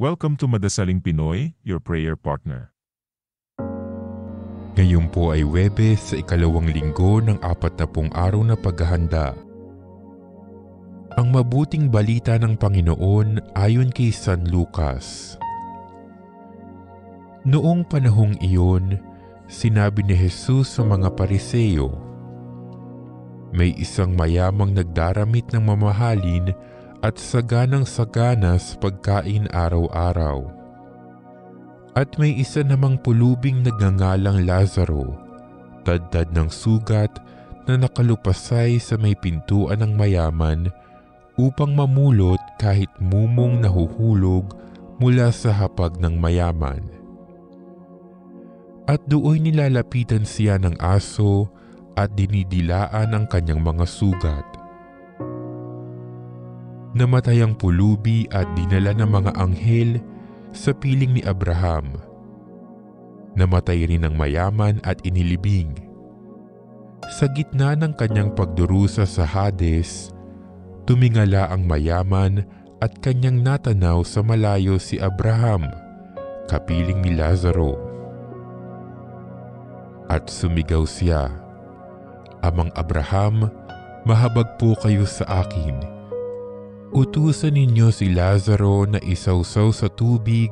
Welcome to Madasaling Pinoy, your prayer partner. Ngayon po ay Huwebes sa ikalawang linggo ng 40 araw na paghahanda. Ang mabuting balita ng Panginoon ayon kay San Lucas. Noong panahong iyon, sinabi ni Jesus sa mga Pariseo, "May isang mayamang nagdaramit ng mamahalin at saganang-sagana sa pagkain araw-araw. At may isa namang pulubing nagngangalang Lazaro, tad-tad ng sugat na nakalupasay sa may pintuan ng mayaman upang mamulot kahit mumong nahuhulog mula sa hapag ng mayaman. At doon nilalapitan siya ng aso at dinidilaan ang kanyang mga sugat. Namatay ang pulubi at dinala ng mga anghel sa piling ni Abraham. Namatay rin ang mayaman at inilibing. Sa gitna ng kanyang pagdurusa sa Hades, tumingala ang mayaman at kanyang natanaw sa malayo si Abraham, kapiling ni Lazaro. At sumigaw siya, 'Amang Abraham, mahabag po kayo sa akin. Utusan ninyo si Lazaro na isawsaw sa tubig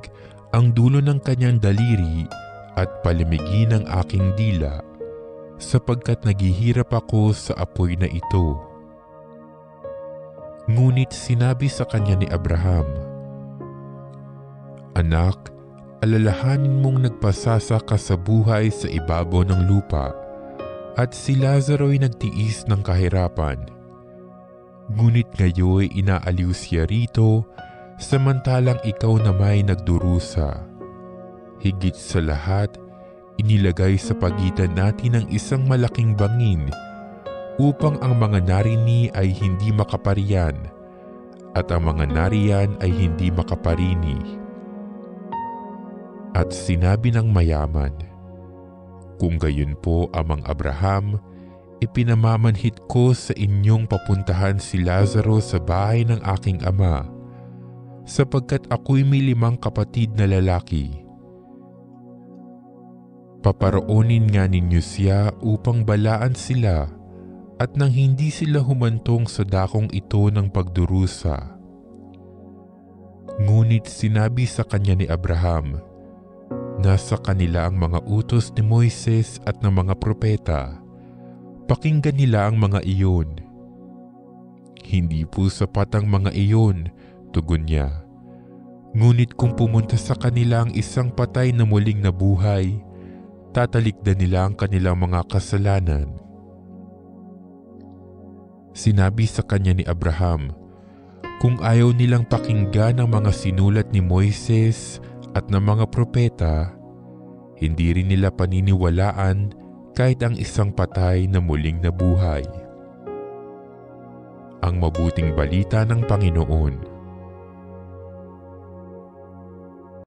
ang dulo ng kanyang daliri at palimigin ang aking dila, sapagkat naghihirap ako sa apoy na ito.' Ngunit sinabi sa kanya ni Abraham, 'Anak, alalahanin mong nagpasasa ka sa buhay sa ibabaw ng lupa, at si Lazaro ay nagtiis ng kahirapan. Ngunit ngayon inaaliw siya rito, samantalang ikaw na may nagdurusa. Higit sa lahat, inilagay sa pagitan natin ang isang malaking bangin upang ang mga narini ay hindi makaparian at ang mga nariyan ay hindi makaparini.' At sinabi ng mayaman, 'Kung gayon po, Amang Abraham, ipinamamanhit ko sa inyong papuntahan si Lazaro sa bahay ng aking ama, sapagkat ako'y may 5 kapatid na lalaki. Paparoonin nga ninyo siya upang balaan sila, at nang hindi sila humantong sa dakong ito ng pagdurusa.' Ngunit sinabi sa kanya ni Abraham, 'Nasa kanila ang mga utos ni Moises at ng mga propeta. Pakinggan nila ang mga iyon.' 'Hindi po sapat ang mga iyon,' tugon niya. 'Ngunit kung pumunta sa kanila ang isang patay na muling nabuhay, tatalikdan nila ang kanilang mga kasalanan.' Sinabi sa kanya ni Abraham, 'Kung ayaw nilang pakinggan ang mga sinulat ni Moises at ng mga propeta, hindi rin nila paniniwalaan kahit ang isang patay na muling nabuhay.'" Ang mabuting balita ng Panginoon.